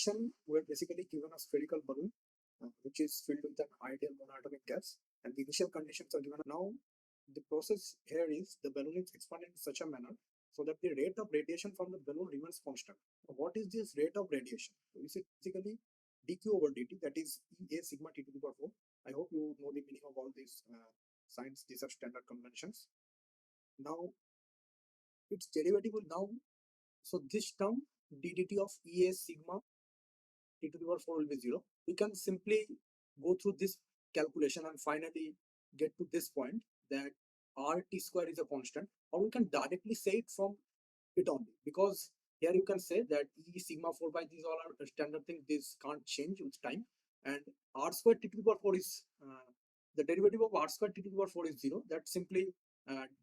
question, we're basically given a spherical balloon which is filled with an ideal monoatomic gas, and the initial conditions are given. Now, the process here is the balloon is expanded in such a manner so that the rate of radiation from the balloon remains constant. What is this rate of radiation? So it's basically dq over dt, that is E a sigma t to the power 4. I hope you know the meaning of all these signs. These are standard conventions. Now, its derivative will now, so this term ddt of E a sigma t to the power 4 will be 0. We can simply go through this calculation and finally get to this point that RT square is a constant, or we can directly say it from it only, because here you can say that E sigma 4 by these all are standard things, this can't change with time, and R square t to the power 4 is the derivative of R square t to the power 4 is 0. That simply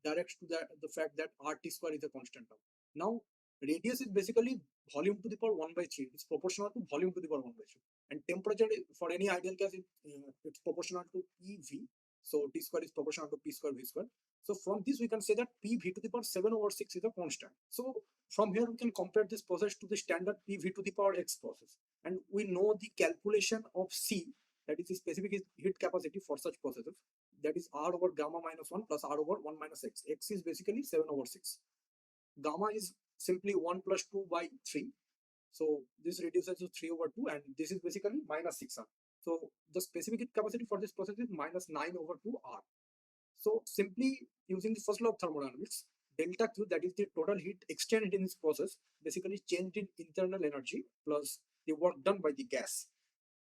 directs to the fact that RT square is a constant term. Now, radius is basically volume to the power 1 by 3. It's proportional to volume to the power 1 by 3. And temperature for any ideal gas, it's proportional to PV. So T square is proportional to P square V square. So from this we can say that PV to the power 7 over 6 is a constant. So from here we can compare this process to the standard PV to the power X process. And we know the calculation of C, that is the specific heat capacity for such processes. That is R over gamma minus 1 plus R over 1 minus X. X is basically 7 over 6. Gamma is simply 1 plus 2 by 3. So this reduces to 3 over 2, and this is basically minus 6R. So the specific heat capacity for this process is minus 9 over 2R. So simply using the first law of thermodynamics, delta Q, that is the total heat exchanged in this process, basically changed in internal energy plus the work done by the gas.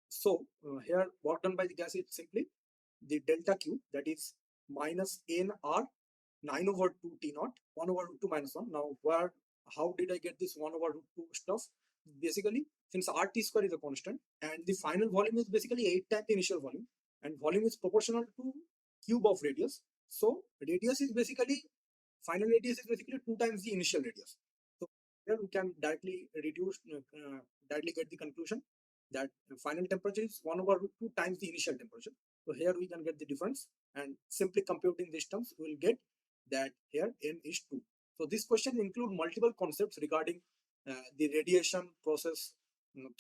So here work done by the gas is simply the delta Q, that is minus NR 9 over 2 T naught, 1 over 2 minus 1. Now, how did I get this 1 over 2 stuff? Basically, since RT square is a constant and the final volume is basically 8 times the initial volume, and volume is proportional to cube of radius. So radius is basically, final radius is basically 2 times the initial radius. So here we can directly directly get the conclusion that final temperature is 1 over 2 times the initial temperature. So here we can get the difference, and simply computing these terms, we will get that here N is 2. So this question include multiple concepts regarding the radiation process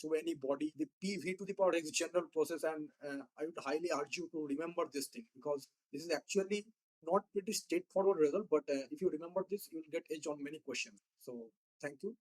through any body, the PV to the power X general process, and I would highly urge you to remember this thing, because this is actually not pretty straightforward result, but if you remember this, you will get edge on many questions. So thank you.